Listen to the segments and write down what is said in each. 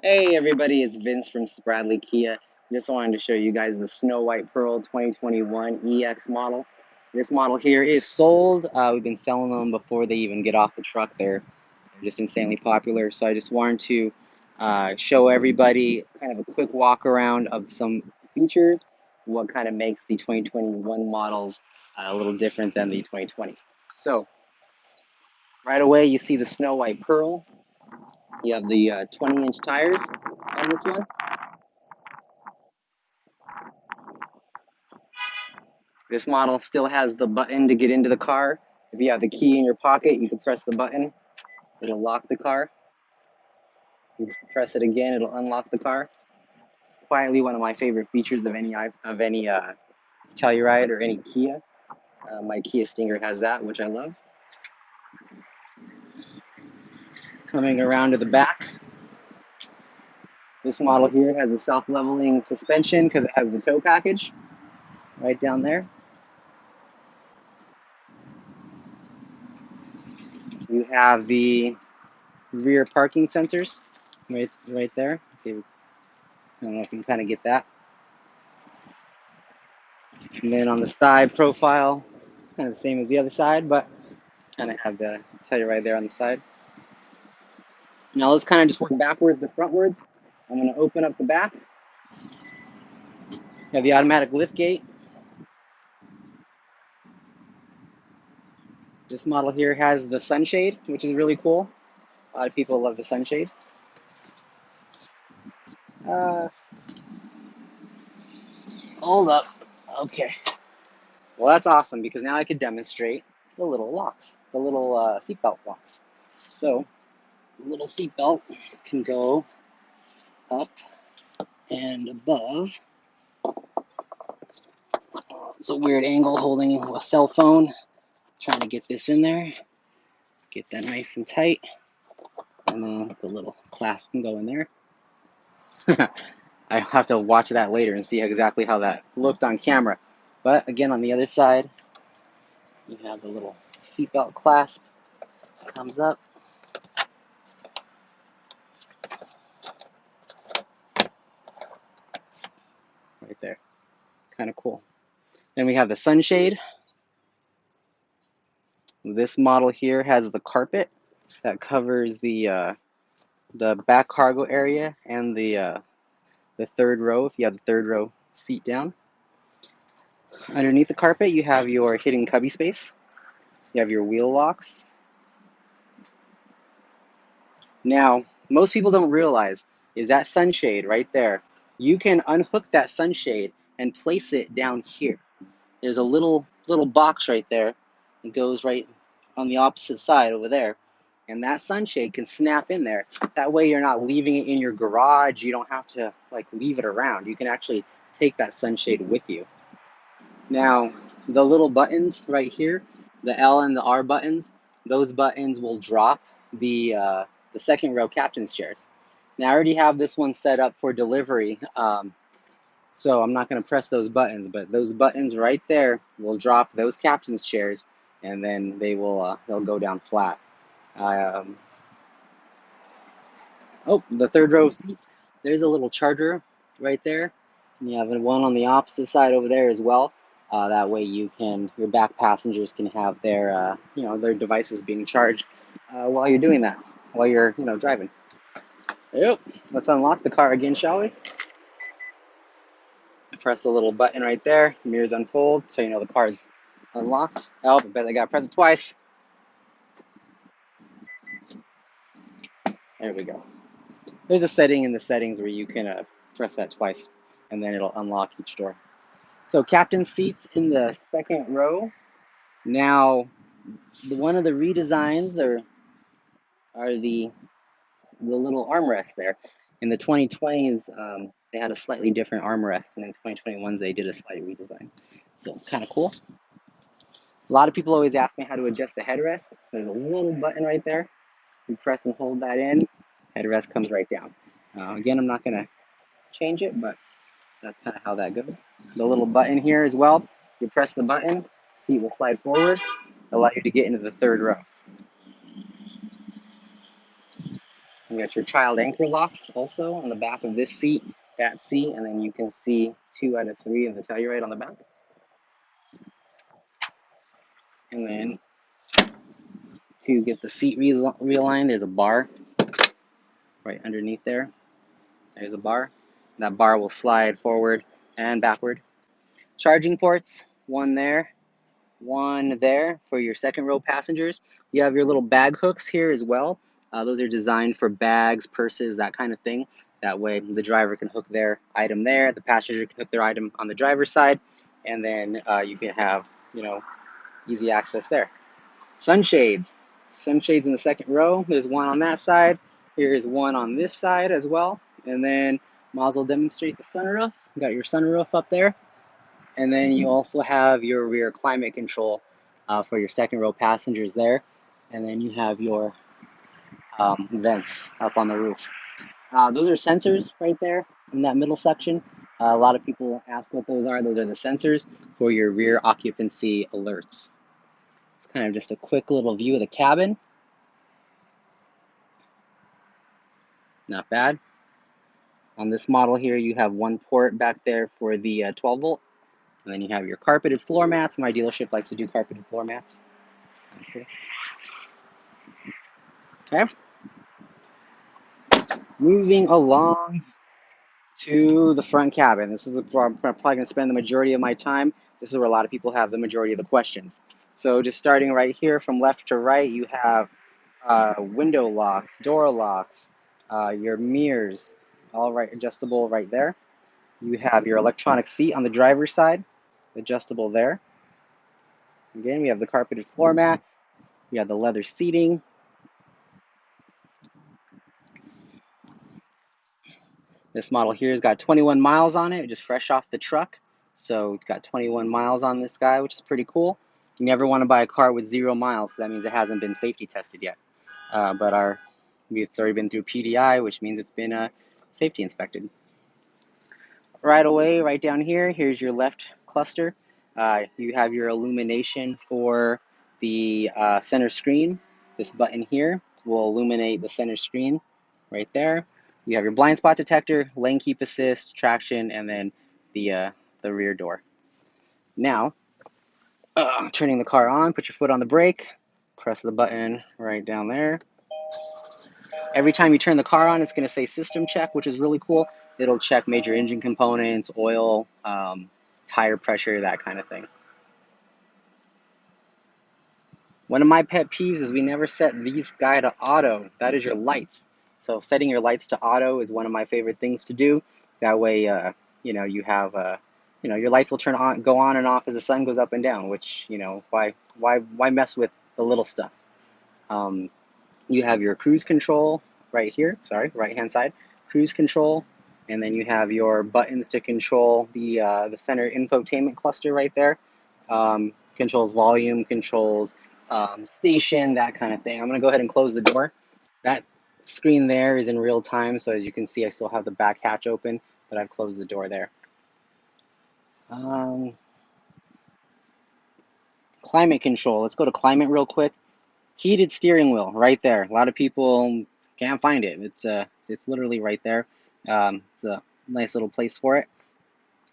Hey everybody, it's Vince from Spradley Kia. Just wanted to show you guys the Snow White Pearl 2021 EX model. This model here is sold. We've been selling them before they even get off the truck. They're just insanely popular. So I just wanted to show everybody kind of a quick walk around of some features, what kind of makes the 2021 models a little different than the 2020s. So right away you see the Snow White Pearl. You have the 20-inch tires on this one. This model still has the button to get into the car. If you have the key in your pocket, you can press the button. It'll lock the car. You press it again, it'll unlock the car. Quietly, one of my favorite features of any Telluride or any Kia. My Kia Stinger has that, which I love. Coming around to the back, this model here has a self-leveling suspension because it has the tow package right down there. You have the rear parking sensors right there. Let's see, I don't know if you can kind of get that. And then on the side profile, kind of the same as the other side, but kind of have the header right there on the side. Now let's kind of just work backwards to frontwards. I'm going to open up the back. You have the automatic lift gate. This model here has the sunshade, which is really cool. A lot of people love the sunshade. Uh, Hold up. Okay. Well, that's awesome because now I could demonstrate the little locks, the little seatbelt locks. So the little seatbelt can go up and above. It's a weird angle holding a cell phone. Trying to get this in there. Get that nice and tight. And then the little clasp can go in there. I have to watch that later and see exactly how that looked on camera. But again, on the other side, you have the little seatbelt clasp. Comes up. Right there. Kind of cool. Then we have the sunshade. This model here has the carpet that covers the back cargo area and the third row if you have the third row seat down. Underneath the carpet, you have your hidden cubby space. You have your wheel locks. Now, most people don't realize is that sunshade right there. You can unhook that sunshade and place it down here. There's a little box right there. It goes right on the opposite side over there. And that sunshade can snap in there. That way you're not leaving it in your garage. You don't have to like leave it around. You can actually take that sunshade with you. Now, the little buttons right here, the L and the R buttons, those buttons will drop the second row captain's chairs. Now, I already have this one set up for delivery, so I'm not going to press those buttons, but those buttons right there will drop those captain's chairs, and then they'll go down flat. Oh, the third row seat, there's a little charger right there. And you have one on the opposite side over there as well. That way your back passengers can have their devices being charged while you're doing that, while you're, driving. Yep. Let's unlock the car again, shall we? Press the little button right there. Mirrors unfold, so you know the car's unlocked. Oh, I bet I gotta press it twice. There we go. There's a setting in the settings where you can press that twice, and then it'll unlock each door. So captain seats in the second row. Now, one of the redesigns are the little armrest there. In the 2020s, they had a slightly different armrest, and in 2021s they did a slight redesign. So kind of cool. A lot of people always ask me how to adjust the headrest. There's a little button right there. You press and hold that in. Headrest comes right down. Again, I'm not going to change it, but that's kind of how that goes. The little button here as well. You press the button, seat will slide forward, allow you to get into the third row. You got your child anchor locks also on the back of this seat, that seat, and then you can see 2 out of 3 of the Telluride on the back. And then to get the seat realigned, there's a bar right underneath there. There's a bar. That bar will slide forward and backward. Charging ports, one there, one there for your second row passengers. You have your little bag hooks here as well. Those are designed for bags, purses, that kind of thing. That way the driver can hook their item there, the passenger can hook their item on the driver's side, and then you can have, easy access there. Sunshades. Sunshades in the second row. There's one on that side. Here is one on this side as well. And then might as well demonstrate the sunroof. You got your sunroof up there. And then you also have your rear climate control for your second row passengers there. And then you have your vents up on the roof. Those are sensors right there in that middle section. A lot of people ask what those are. Those are the sensors for your rear occupancy alerts. It's kind of just a quick little view of the cabin. Not bad. On this model here, you have one port back there for the 12 volt. And then you have your carpeted floor mats. My dealership likes to do carpeted floor mats. Okay. Moving along to the front cabin. This is where I'm probably going to spend the majority of my time. This is where a lot of people have the majority of the questions. So just starting right here from left to right, you have window locks, door locks, your mirrors, all right, adjustable right there. You have your electronic seat on the driver's side, adjustable there. Again, we have the carpeted floor mats. We have the leather seating. This model here has got 21 miles on it, just fresh off the truck. So it's got 21 miles on this guy, which is pretty cool. You never want to buy a car with 0 miles, because that means it hasn't been safety tested yet. But it's already been through PDI, which means it's been safety inspected. Right away, right down here, here's your left cluster. You have your illumination for the center screen. This button here will illuminate the center screen right there. You have your blind spot detector, lane keep assist, traction, and then the rear door. Now, turning the car on, put your foot on the brake, press the button right down there. Every time you turn the car on, it's going to say system check, which is really cool. It'll check major engine components, oil, tire pressure, that kind of thing. One of my pet peeves is we never set these guy to auto. That is your lights. So setting your lights to auto is one of my favorite things to do. That way, you have, your lights will go on and off as the sun goes up and down. Which, why mess with the little stuff? You have your cruise control right here. Sorry, right-hand side, cruise control, and then you have your buttons to control the center infotainment cluster right there. Controls volume, controls station, that kind of thing. I'm going to go ahead and close the door. That screen there is in real time, so as you can see, I still have the back hatch open, but I've closed the door there. Climate control. Let's go to climate real quick. Heated steering wheel right there. A lot of people can't find it. It's literally right there. It's a nice little place for it.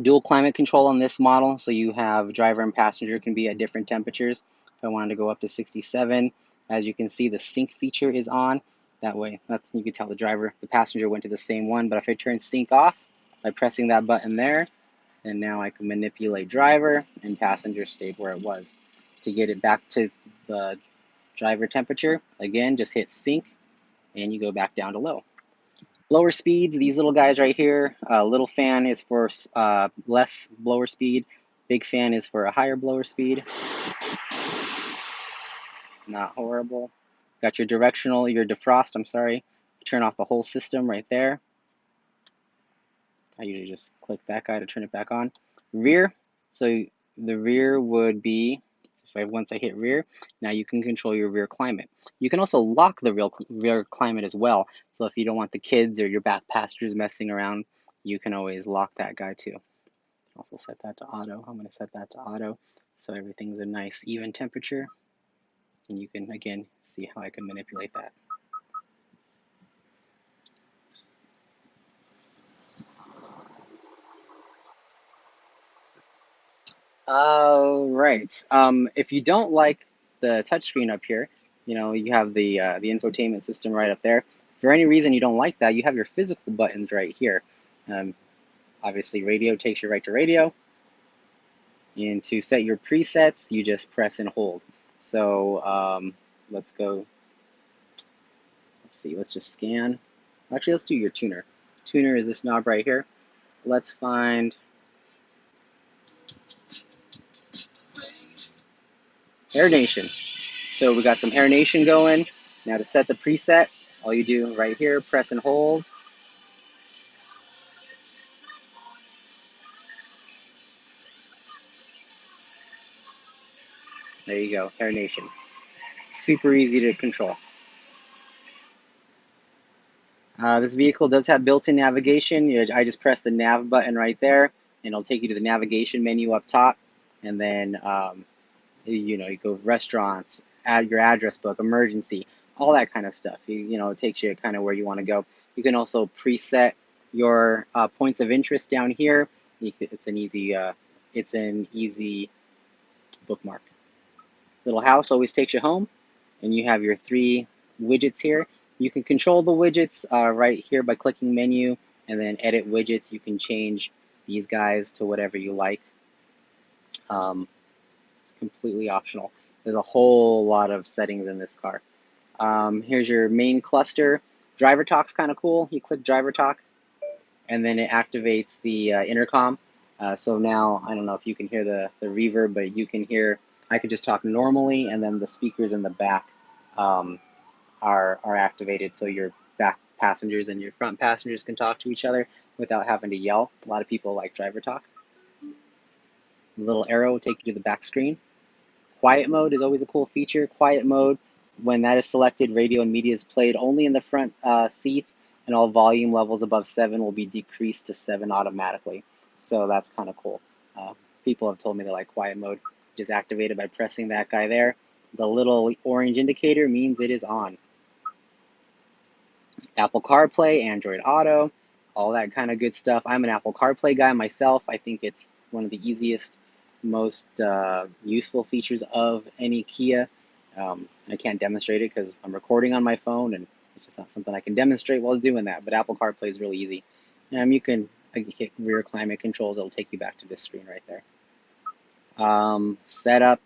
Dual climate control on this model, so you have driver and passenger can be at different temperatures. If I wanted to go up to 67, as you can see, the sync feature is on. That way, you can tell the passenger went to the same one. But if I turn sync off by pressing that button there, and now I can manipulate driver and passenger stayed where it was. To get it back to the driver temperature, again, just hit sync and you go back down to low. Lower speeds, these little guys right here. Little fan is for less blower speed. Big fan is for a higher blower speed. Not horrible. Got your defrost, I'm sorry. Turn off the whole system right there. I usually just click that guy to turn it back on. Rear, so the rear would be, once I hit rear, now you can control your rear climate. You can also lock the rear climate as well. So if you don't want the kids or your back passengers messing around, you can always lock that guy too. Also set that to auto. I'm going to set that to auto so everything's a nice even temperature. And you can, again, see how I can manipulate that. Right. If you don't like the touchscreen up here, you have the infotainment system right up there. If for any reason you don't like that, you have your physical buttons right here. Um, Obviously, radio takes you right to radio, and to set your presets, you just press and hold. So let's go. Let's see. Let's just scan. Actually, let's do your tuner. Tuner is this knob right here. Let's find Air Nation. So we got some Air Nation going. Now to set the preset, all you do right here, press and hold. There you go, Air Nation. Super easy to control. This vehicle does have built-in navigation. I just press the nav button right there, and it'll take you to the navigation menu up top. And then, you go restaurants, add your address book, emergency, all that kind of stuff. It takes you kind of where you want to go. You can also preset your points of interest down here. It's an easy bookmark. Little house always takes you home, and you have your three widgets here. You can control the widgets right here by clicking menu and then edit widgets. You can change these guys to whatever you like. It's completely optional. There's a whole lot of settings in this car. Here's your main cluster. Driver talk's kind of cool. You click driver talk, and then it activates the intercom. So now, I don't know if you can hear the reverb, but you can hear, I could just talk normally, and then the speakers in the back are activated, so your back passengers and your front passengers can talk to each other without having to yell. A lot of people like driver talk. The little arrow will take you to the back screen. Quiet mode is always a cool feature. Quiet mode, when that is selected, radio and media is played only in the front seats, and all volume levels above 7 will be decreased to 7 automatically. So that's kind of cool. People have told me they like quiet mode. Just activate it by pressing that guy there. The little orange indicator means it is on. Apple CarPlay, Android Auto, all that kind of good stuff. I'm an Apple CarPlay guy myself. I think it's one of the easiest, most useful features of any Kia. I can't demonstrate it because I'm recording on my phone, and it's just not something I can demonstrate while doing that. But Apple CarPlay is really easy. You can hit rear climate controls. It'll take you back to this screen right there. Setup,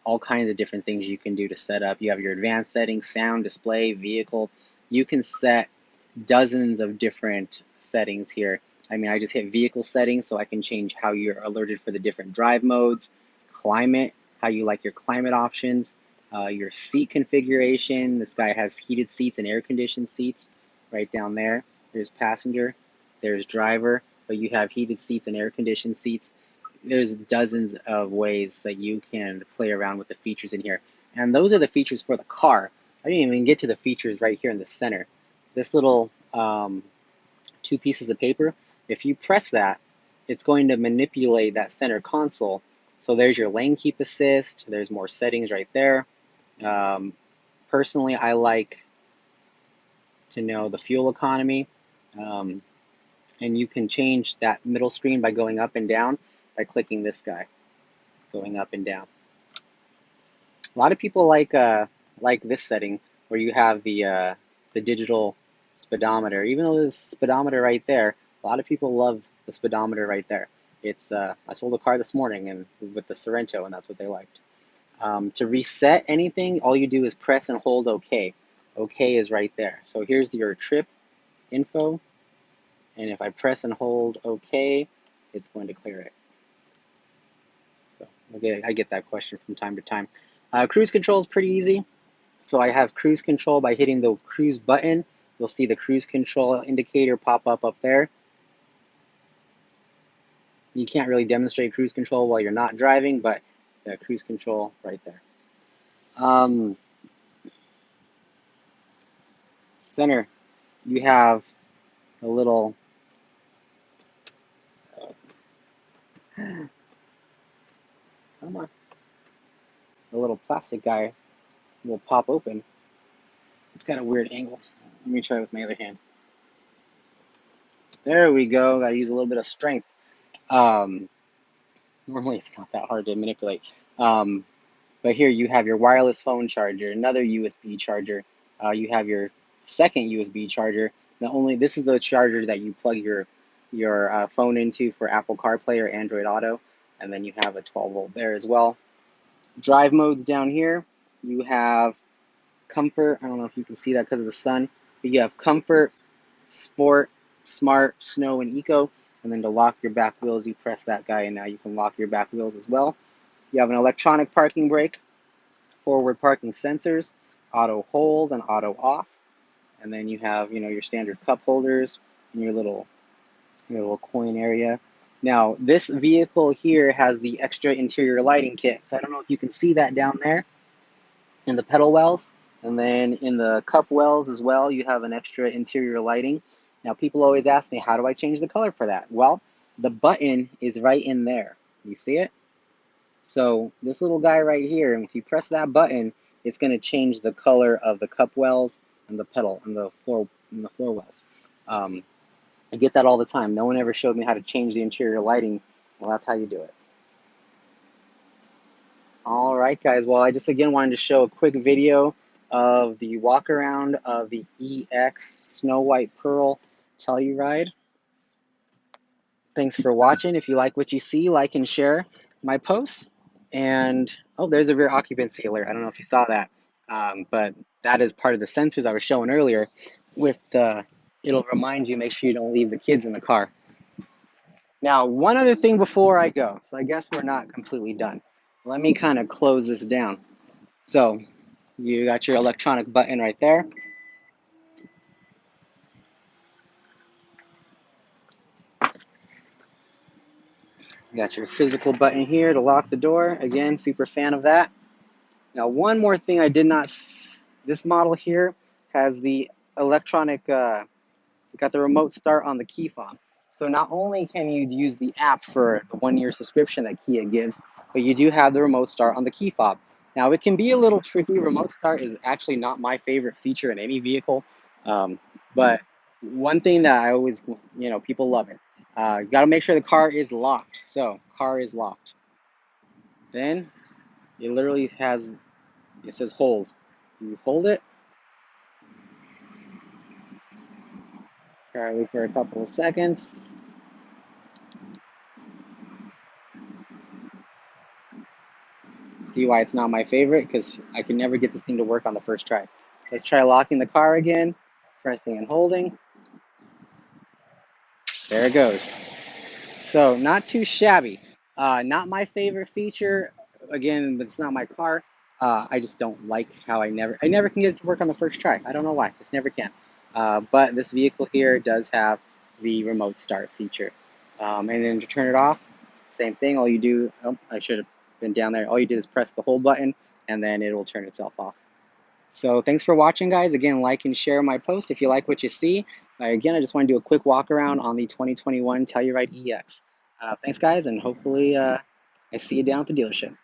all kinds of different things you can do to set up. You have your advanced settings, sound, display, vehicle. You can set dozens of different settings here. I just hit vehicle settings, so I can change how you're alerted for the different drive modes, climate, how you like your climate options, your seat configuration. This guy has heated seats and air-conditioned seats right down there. There's passenger, there's driver, but you have heated seats and air-conditioned seats. There's dozens of ways that you can play around with the features in here. And those are the features for the car. I didn't even get to the features right here in the center. This little two pieces of paper, if you press that, it's going to manipulate that center console. So there's your lane keep assist. There's more settings right there. Personally, I like to know the fuel economy. And you can change that middle screen by going up and down by clicking this guy, going up and down. A lot of people like this setting where you have the digital speedometer. Even though there's a speedometer right there, a lot of people love the speedometer right there. It's I sold a car this morning and with the Sorrento, and that's what they liked. To reset anything, all you do is press and hold OK. OK is right there. So here's your trip info, and if I press and hold OK, it's going to clear it. So I get that question from time to time. Cruise control is pretty easy. So I have cruise control by hitting the cruise button. You'll see the cruise control indicator pop up there. You can't really demonstrate cruise control while you're not driving, but the cruise control right there. Center, you have a little come on, a little plastic guy will pop open. It's got a weird angle. Let me try with my other hand. There we go. Gotta use a little bit of strength. Normally it's not that hard to manipulate. But here you have your wireless phone charger, another USB charger. You have your second USB charger. Not only this is the charger that you plug your phone into for Apple CarPlay or Android Auto, and then you have a 12 volt there as well. Drive modes down here. You have comfort. I don't know if you can see that because of the sun, but you have comfort, sport, smart, snow, and eco. And then to lock your back wheels, you press that guy, and now you can lock your back wheels as well. You have an electronic parking brake, forward parking sensors, auto hold and auto off, and then you have your standard cup holders and your little coin area. Now this vehicle here has the extra interior lighting kit, so I don't know if you can see that down there in the pedal wells, and then in the cup wells as well you have an extra interior lighting. Now people always ask me, how do I change the color for that? Well, the button is right in there. You see it? So this little guy right here, and if you press that button, it's going to change the color of the cup wells and the pedal and the floor wells. I get that all the time. No one ever showed me how to change the interior lighting. Well, that's how you do it. All right, guys. Well, I just again wanted to show a quick video of the walk around of the EX Snow White Pearl Telluride. Thanks for watching. If you like what you see, like and share my posts. And oh, there's a rear occupancy alert. I don't know if you saw that, but that is part of the sensors I was showing earlier. With it'll remind you, make sure you don't leave the kids in the car. Now, one other thing before I go. So I guess we're not completely done. Let me kind of close this down. So you got your electronic button right there. You got your physical button here to lock the door. Again, super fan of that. Now, one more thing I did not. This model here has the electronic. Got the remote start on the Key Fob. So not only can you use the app for the 1-year subscription that Kia gives, but you do have the remote start on the Key Fob. Now it can be a little tricky. Remote start is actually not my favorite feature in any vehicle, but one thing that I always, people love it. You got to make sure the car is locked. So car is locked. Then it literally has, it says hold. You hold it, try wait for a couple of seconds. See why it's not my favorite? Because I can never get this thing to work on the first try. Let's try locking the car again, pressing and holding. There it goes. So not too shabby. Not my favorite feature. Again, it's not my car. I just don't like how I never can get it to work on the first try. I don't know why. Just never can. But this vehicle here does have the remote start feature. And then to turn it off, same thing. All you do, oh, I should have been down there. All you did is press the hold button, and then it will turn itself off. So thanks for watching, guys. Again, like and share my post if you like what you see. Again, I just want to do a quick walk around on the 2021 Telluride EX. Thanks, guys, and hopefully I see you down at the dealership.